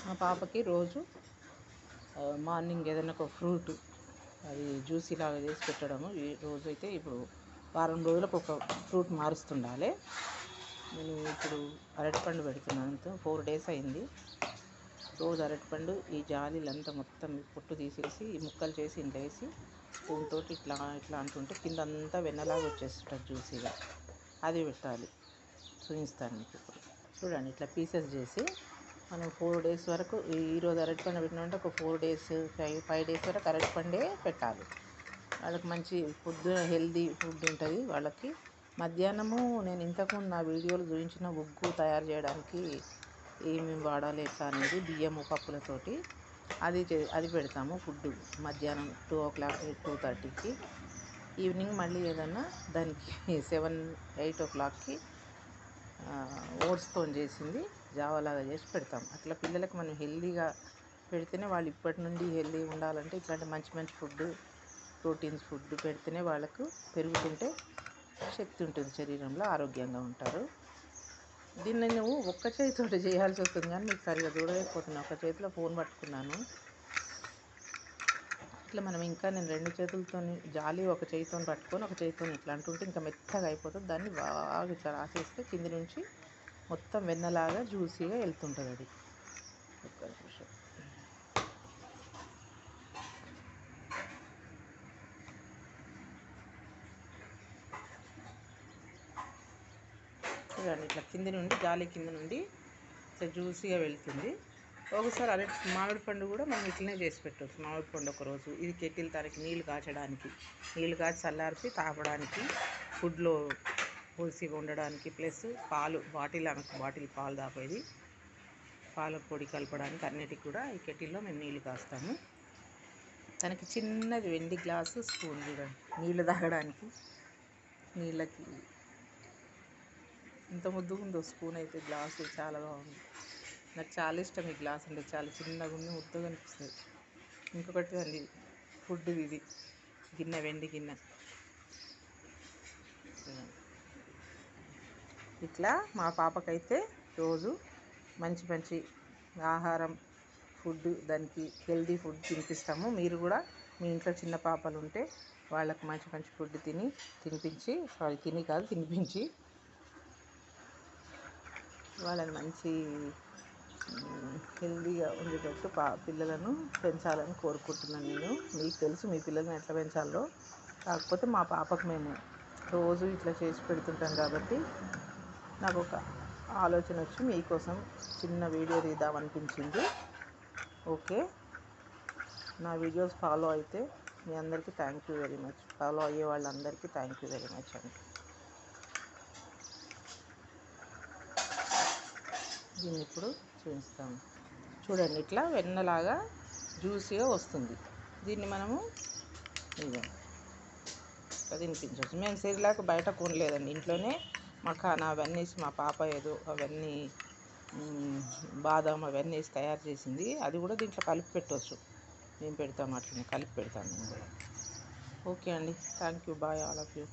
మా పాపకి రోజు మార్నింగ్ ఏదైనా ఒక ఫ్రూట్ అది జ్యూసీ లాగా చేసి పెట్టడము. ఈ రోజైతే ఇప్పుడు వారం రోజులకు ఒక ఫ్రూట్ మారుస్తుండాలి. నేను ఇప్పుడు అరటిపండు పెడుతున్నాను. 4 days అయింది. రోజు అరటిపండు ఈ జాలీలంతా మొత్తం పొట్టు తీసేసి ఈ ముక్కలు చేసి ఇంట్లో వేసి స్పూన్ తోటి ఇట్లా ఇట్లా అంటుంటే కింద అంతా వెన్నలాగా వచ్చేస్తుంది జ్యూసీగా. అది పెట్టాలి. చూపిస్తాను మీకు ఇప్పుడు. చూడండి, ఇట్లా పీసెస్ చేసి మనం 4 days వరకు ఈరోజు అరటిపండు పెట్టినామంటే ఒక 4 days 5 days వరకు అరటిపండే పెట్టాలి. వాళ్ళకి మంచి ఫుడ్, హెల్దీ ఫుడ్ ఉంటుంది వాళ్ళకి. మధ్యాహ్నము నేను ఇంతకుముందు నా వీడియోలు చూపించిన ఉగ్గు తయారు చేయడానికి ఏమేమి వాడాలి ఎట్లా అనేది బియ్యము పప్పులతోటి అది పెడతాము ఫుడ్ మధ్యాహ్నం 2 o'clock 2:30కి. ఈవినింగ్ మళ్ళీ ఏదన్నా దానికి 7 8 o'clockకి ఓట్స్తో చేసింది జావలాగా చేసి పెడతాం. అట్లా పిల్లలకు మనం హెల్దీగా పెడితేనే వాళ్ళు ఇప్పటి నుండి హెల్దీగా ఉండాలంటే ఇట్లాంటి మంచి మంచి ఫుడ్, ప్రోటీన్స్ ఫుడ్ పెడితేనే వాళ్ళకు పెరుగుతుంటే శక్తి ఉంటుంది శరీరంలో, ఆరోగ్యంగా ఉంటారు. దీన్ని నువ్వు ఒక్క చేతితోటి చేయాల్సి వస్తుంది కానీ మీకు సరిగా చూడలేకపోతున్నాను. ఒక చేతిలో ఫోన్ పట్టుకున్నాను. ఇట్లా మనం ఇంకా నేను 2 చేతులతో జాలి ఒక చేతితో పట్టుకొని ఒక చేతితో ఇట్లా అంటుంటే ఇంకా మెత్తగా అయిపోతుంది. దాన్ని బాగా ఇట్లా రాసేస్తే కింది నుంచి మొత్తం వెన్నలాగా జ్యూసీగా వెళ్తుంటుంది. అది ఒక్క నిమిషం. చూడండి, ఇట్లా కింది నుండి జాలి కింది నుండి ఇట్లా జ్యూసీగా వెళ్తుంది. ఒకసారి మామిడి పండు కూడా మనం ఇట్లనే చేసి పెట్టవచ్చు. మామిడి పండు ఒకరోజు ఇది కెటిల్ తనకి నీళ్ళు కాచి చల్లార్చి తాగడానికి, ఫుడ్లో పోసి ఉండడానికి, ప్లస్ పాలు బాటిల్ పాలు తాపేది, పాల పొడి కలపడానికి అన్నిటికి కూడా ఈ కెటిల్లో మేము నీళ్ళు కాస్తాము. తనకి చిన్నది వెండి గ్లాసు స్పూన్ చూడండి నీళ్ళు తాగడానికి. నీళ్ళకి ఇంత ముద్దుగా ఉందో స్పూన్ అయితే, గ్లాసు చాలా బాగుంది. నాకు చాలా ఇష్టం ఈ గ్లాస్ అంటే, చాలా చిన్నగా ఉంది, ముద్దుగా అనిపిస్తుంది. ఇంకొకటి అండి ఫుడ్ ఇది గిన్నె, వెండి గిన్నె. ఇట్లా మా పాపకైతే రోజు మంచి మంచి ఆహారం, ఫుడ్, దానికి హెల్దీ ఫుడ్ తినిపిస్తాము. మీరు కూడా మీ ఇంట్లో చిన్న పాపలు ఉంటే వాళ్ళకు మంచి మంచి ఫుడ్ తినిపించి వాళ్ళని మంచి హెల్దీగా ఉండేటట్టు పిల్లలను పెంచాలని కోరుకుంటున్నాను నేను. మీకు తెలుసు మీ పిల్లల్ని ఎట్లా పెంచాలో. కాకపోతే మా పాపకు మేము రోజు ఇట్లా చేసి పెడుతుంటాం కాబట్టి నాకు ఒక ఆలోచన వచ్చి మీకోసం చిన్న వీడియో తీద్దామనిపించింది. ఓకే, నా వీడియోస్ ఫాలో అయితే మీ అందరికీ thank you very much. Follow అయ్యే వాళ్ళందరికీ థ్యాంక్ యూ వెరీ మచ్ అండి. దీన్ని ఇప్పుడు చూపిస్తాము. చూడండి, ఇట్లా వెన్నలాగా జ్యూసీగా వస్తుంది. దీన్ని మనము ఇట్లా తినిపించవచ్చు. మేము సిరిలాక్ బయట కొనలేదండి, ఇంట్లోనే మఖానా అవన్నీ వేసి మా పాప ఏదో అవన్నీ బాదం అవన్నీ వేసి తయారు చేసింది. అది కూడా దీంట్లో కలిపి పెట్టవచ్చు. మేము పెడతాము, అట్లనే కలిపి పెడతాను నేను కూడా. ఓకే అండి, thank you, bye all of you.